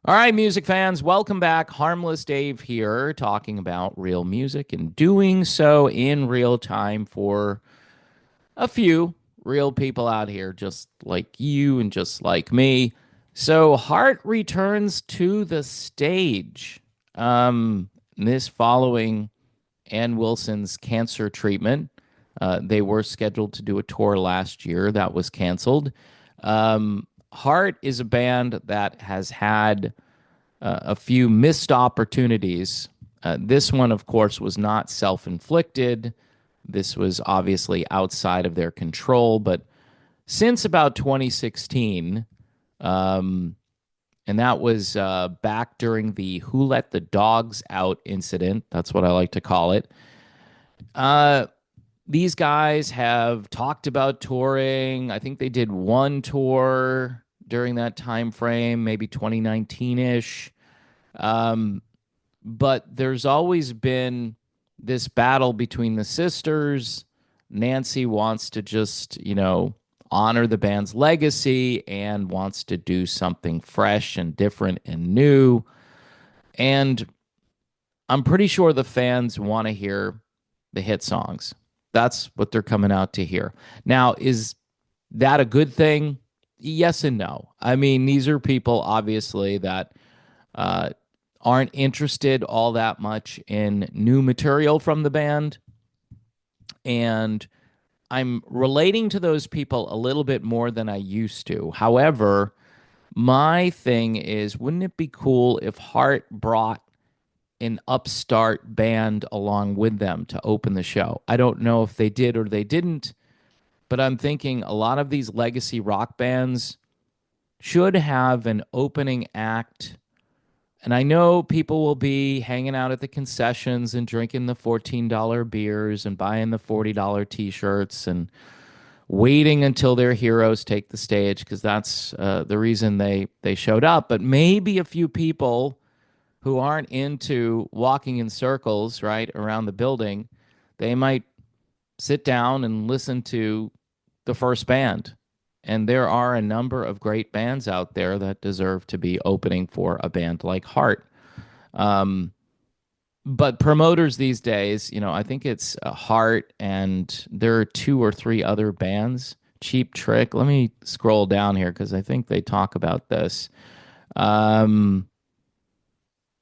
All right, music fans, welcome back. Harmless Dave here, talking about real music and doing so in real time for a few real people out here, just like you and just like me. So, Heart returns to the stage. This following Ann Wilson's cancer treatment. They were scheduled to do a tour last year that was canceled. Heart is a band that has had a few missed opportunities. This one, of course, was not self inflicted. This was obviously outside of their control. But since about 2016, um, and that was back during the Who Let the Dogs Out incident, that's what I like to call it. Uh, these guys have talked about touring. I think they did one tour during that time frame, maybe 2019-ish. Um, but there's always been this battle between the sisters. Nancy wants to just, honor the band's legacy and wants to do something fresh and different and new. And I'm pretty sure the fans want to hear the hit songs. That's what they're coming out to hear. Now, is that a good thing? Yes and no. I mean, these are people obviously that uh, aren't interested all that much in new material from the band. And I'm relating to those people a little bit more than I used to. However, my thing is, wouldn't it be cool if Heart brought an upstart band along with them to open the show? I don't know if they did or they didn't, but I'm thinking a lot of these legacy rock bands should have an opening act. And I know people will be hanging out at the concessions and drinking the $14 beers and buying the $40 t-shirts and waiting until their heroes take the stage because that's the reason they showed up. But maybe a few people who aren't into walking in circles, right, around the building, they might sit down and listen to the first band. And there are a number of great bands out there that deserve to be opening for a band like Heart. Um, but promoters these days, I think it's Heart, and there are two or three other bands. Cheap Trick. Let me scroll down here because I think they talk about this. Um,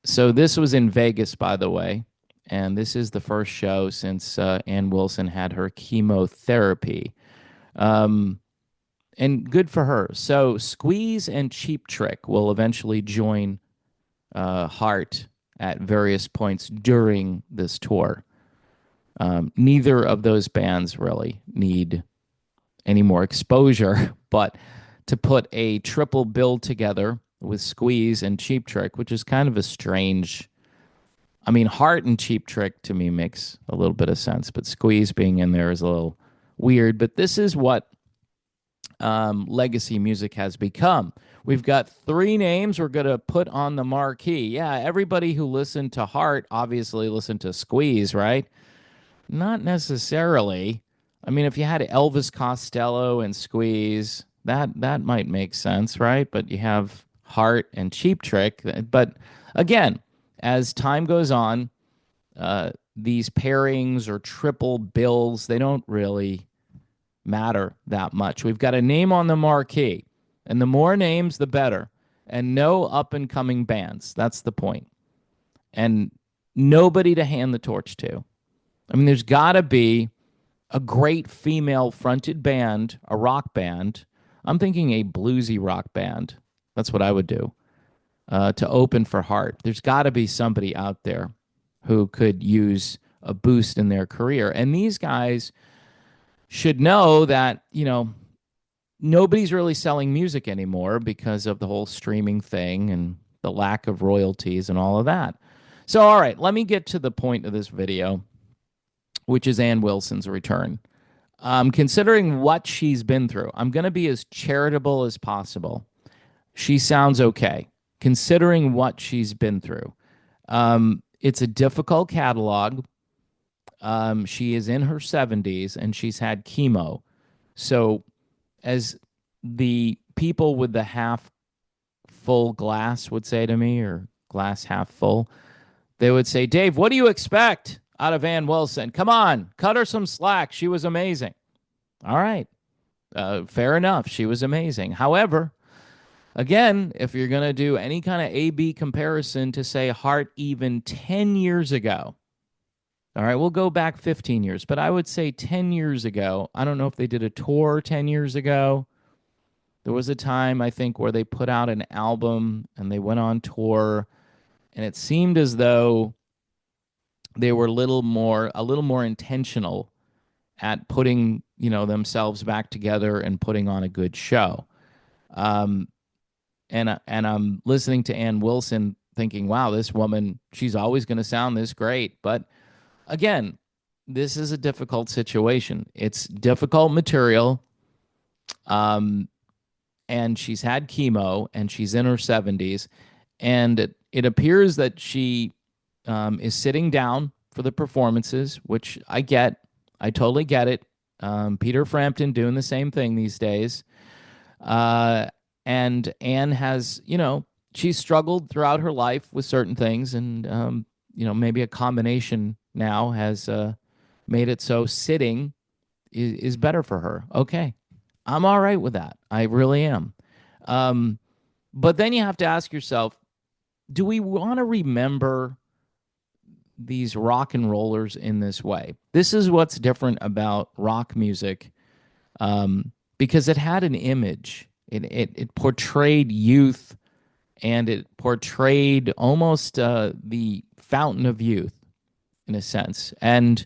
so this was in Vegas, by the way, and this is the first show since Ann Wilson had her chemotherapy. Um, and good for her. So Squeeze and Cheap Trick will eventually join Heart at various points during this tour. Neither of those bands really need any more exposure, but to put a triple bill together with Squeeze and Cheap Trick, which is kind of a strange. I mean, Heart and Cheap Trick to me makes a little bit of sense, but Squeeze being in there is a little weird. But this is what legacy music has become. We've got three names we're going to put on the marquee. Yeah, everybody who listened to Heart obviously listened to Squeeze, right? Not necessarily. I mean, if you had Elvis Costello and Squeeze, that might make sense, right? But you have Heart and Cheap Trick. But again, as time goes on, these pairings or triple bills, they don't really matter that much. We've got a name on the marquee, and the more names, the better. And no up and coming bands. That's the point. And nobody to hand the torch to. I mean, there's got to be a great female fronted band, a rock band. I'm thinking a bluesy rock band. That's what I would do to open for Heart. There's got to be somebody out there who could use a boost in their career. And these guys should know that, nobody's really selling music anymore because of the whole streaming thing and the lack of royalties and all of that. So, all right, let me get to the point of this video, which is Ann Wilson's return. Considering what she's been through, I'm going to be as charitable as possible. She sounds okay, considering what she's been through. It's a difficult catalog. She is in her 70s and she's had chemo. So, as the people with the half full glass would say to me, or glass half full, they would say, Dave, what do you expect out of Ann Wilson? Come on, cut her some slack. She was amazing. All right. Fair enough. She was amazing. However, again, if you're going to do any kind of A B comparison to say Heart even 10 years ago, all right, we'll go back 15 years, but I would say 10 years ago. I don't know if they did a tour 10 years ago. There was a time, I think, where they put out an album and they went on tour, and it seemed as though they were a little more intentional at putting, themselves back together and putting on a good show. Um, and I'm listening to Ann Wilson thinking, wow, this woman, she's always going to sound this great. But again, this is a difficult situation. It's difficult material. Um, and she's had chemo and she's in her 70s. And it appears that she is sitting down for the performances, which I get. I totally get it. Peter Frampton doing the same thing these days. And Anne has, she's struggled throughout her life with certain things. And, maybe a combination now has made it so sitting is better for her. Okay. I'm all right with that. I really am. Um, but then you have to ask yourself, do we want to remember these rock and rollers in this way? This is what's different about rock music, because it had an image. It portrayed youth, and it portrayed almost the fountain of youth in a sense. And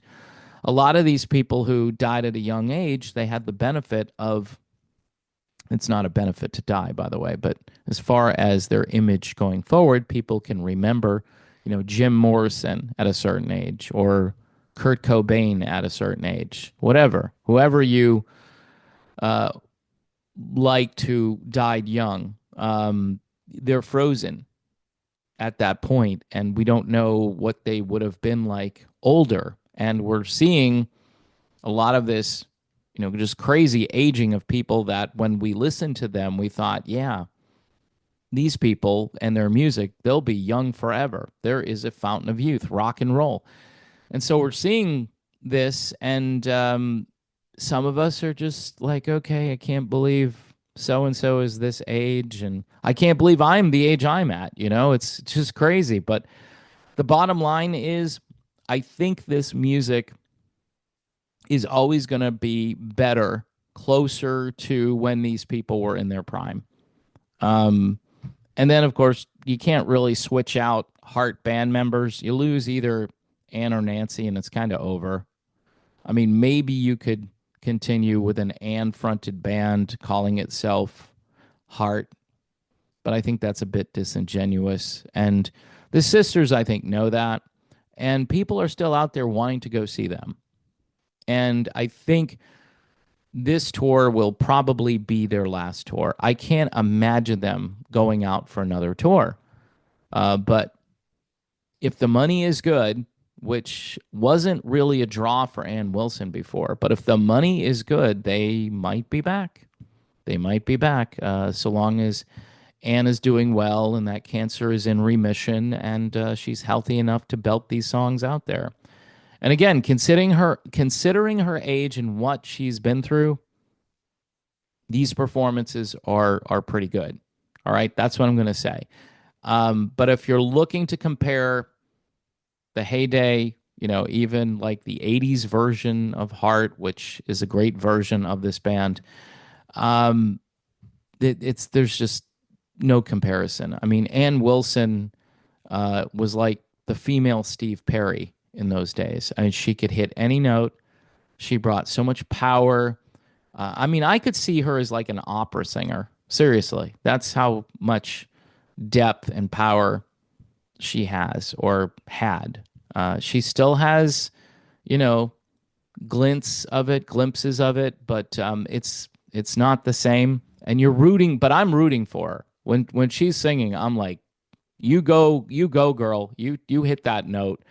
a lot of these people who died at a young age, they had the benefit of, it's not a benefit to die, by the way, but as far as their image going forward, people can remember, Jim Morrison at a certain age, or Kurt Cobain at a certain age, whoever you uh, liked who died young, they're frozen at that point, and we don't know what they would have been like older. And we're seeing a lot of this, just crazy aging of people that when we listened to them, we thought, yeah, these people and their music, they'll be young forever. There is a fountain of youth, rock and roll. And so we're seeing this, and some of us are just like, okay, I can't believe so and so is this age, and I can't believe I'm the age I'm at. It's just crazy. But the bottom line is, I think this music is always going to be better, closer to when these people were in their prime. Um, and then, of course, you can't really switch out Heart band members. You lose either Ann or Nancy, and it's kind of over. I mean, maybe you could continue with an Ann fronted band calling itself Heart, but I think that's a bit disingenuous. And the sisters, I think, know that. And people are still out there wanting to go see them. And I think this tour will probably be their last tour. I can't imagine them going out for another tour. But if the money is good, which wasn't really a draw for Ann Wilson before, but if the money is good, they might be back. They might be back, so long as Ann is doing well and that cancer is in remission, and she's healthy enough to belt these songs out there. And again, considering her age and what she's been through, these performances are pretty good. All right, that's what I'm going to say. But if you're looking to compare the heyday, even like the 80s version of Heart, which is a great version of this band, um, there's just no comparison. I mean, Ann Wilson was like the female Steve Perry in those days. I mean, she could hit any note. She brought so much power. I mean, I could see her as like an opera singer. Seriously, that's how much depth and power she has or had. She still has, you know, glimpses of it, but it's not the same. And you're rooting, but I'm rooting for her. When she's singing, I'm like, you go, girl. You hit that note.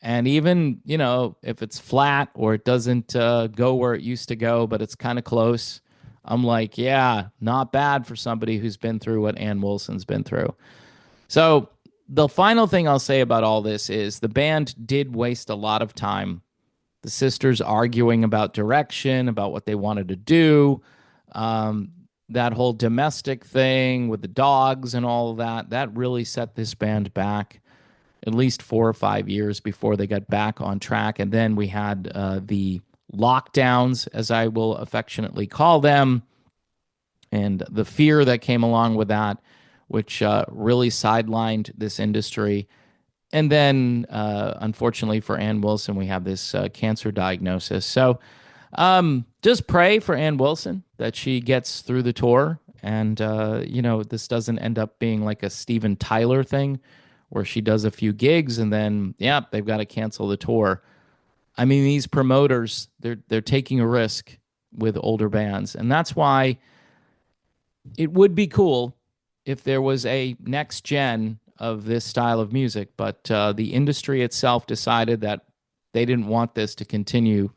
And even, you know, if it's flat or it doesn't go where it used to go, but it's kind of close, I'm like, yeah, not bad for somebody who's been through what Ann Wilson's been through. So the final thing I'll say about all this is the band did waste a lot of time. The sisters arguing about direction, about what they wanted to do. Um, that whole domestic thing with the dogs and all of that, that really set this band back at least 4 or 5 years before they got back on track. And then we had the lockdowns, as I will affectionately call them, and the fear that came along with that, which really sidelined this industry. And then, unfortunately for Ann Wilson, we have this cancer diagnosis. So just pray for Ann Wilson that she gets through the tour. And, this doesn't end up being like a Steven Tyler thing where she does a few gigs and then, yeah, they've got to cancel the tour. I mean, these promoters, they're taking a risk with older bands. And that's why it would be cool if there was a next gen of this style of music, but the industry itself decided that they didn't want this to continue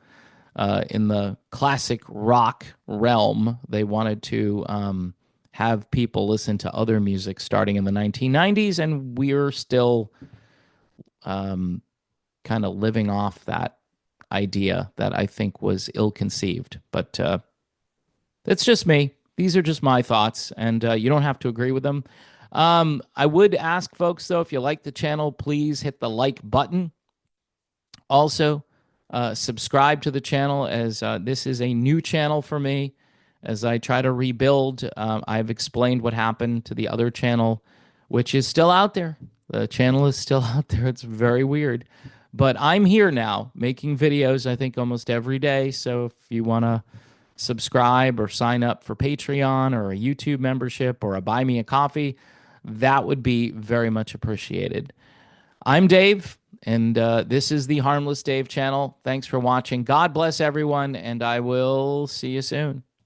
in the classic rock realm. They wanted to have people listen to other music starting in the 1990s, and we're still kind of living off that idea that I think was ill conceived. But it's just me. These are just my thoughts, and you don't have to agree with them. I would ask folks, though, if you like the channel, please hit the like button. Also, subscribe to the channel, as this is a new channel for me. As I try to rebuild, I've explained what happened to the other channel, which is still out there. The channel is still out there. It's very weird. But I'm here now making videos, I think, almost every day. So if you want to subscribe or sign up for Patreon or a YouTube membership or a buy me a coffee, that would be very much appreciated. I'm Dave, and this is the Harmless Dave channel. Thanks for watching. God bless everyone, and I will see you soon.